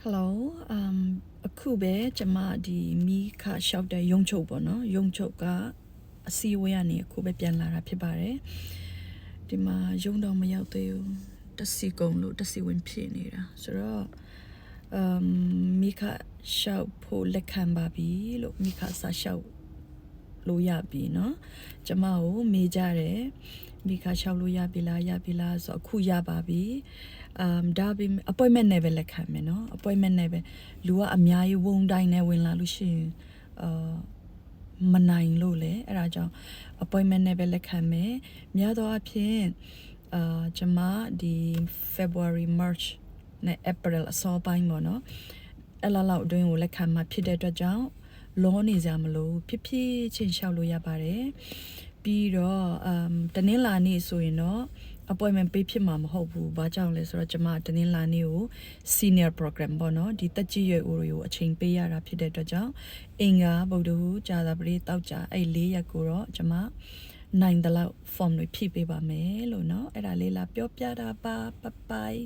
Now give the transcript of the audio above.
Hello အခုပဲကျမဒီမီခါလျှောက်တဲ့ရုံချုပ်ပေါ့နော်ရုံချုပ်ကအစီအဝေးကနေအခုပဲပြန်လာတာဖြစ်ပါတယ်ဒီမှာရုံတော့မရောက်သေးဘူးတက်စီကုံလို့တက်စီဝင်ဖြစ်နေတာဆိုတော့မီခါလျှောက်ဖို့လက်ခံပါပြီလို့မီခါစာလျှောက်လို့ရပြီเนาะကျမကိုမေးကြတယ်မိခါလျှောက်လို့ရပြီလားဆိုအခုရပါပြီဒါပြီး appointment နဲ့ပဲလက်ခံမယ်เนาะ appointment နဲ့ပဲလူကအများကြီးဝုန်းတိုင်းနဲ့ဝင်လာလို့ရှိရင်မနိုင်လို့လေအဲ့ဒါကြောင့် appointment နဲ့ပဲလက်ခံမယ်များသောအားဖြင့်ကျမဒီ February March နဲ့ April အစောပိုင်းပေါ့เนาะအဲ့လောက်အတွင်းကိုလက်ခံမှာဖြစ်တဲ့အတွက်ကြောင့်လောနေကြမလို့ဖြစ်ချင်းလျှောက်လို့ရပါတယ်ပြီးတော့တနင်္လာနေ့ဆိုရင်တော့ appointment ပေးဖြစ်မှာမဟုတ်ဘူးဘာကြောင့်လဲဆိုတော့ကျမတနင်္လာနေ့ကို senior program ပေါ့နော်ဒီတက်ကြီးရွယ်ဦးတွေကိုအချိန်ပေးရတာဖြစ်တဲ့အတွက်ကြောင့်အင်္ဂါဗုဒ္ဓဟူးကြာသပတေးတောက်ကြအဲ့၄ရက်ကိုတော့ကျမနိုင်တဲ့လောက် form တွေဖြည့်ပေးပါမယ်လို့เนาะအဲ့ဒါလေးလာပြောပြတာပါဘိုင်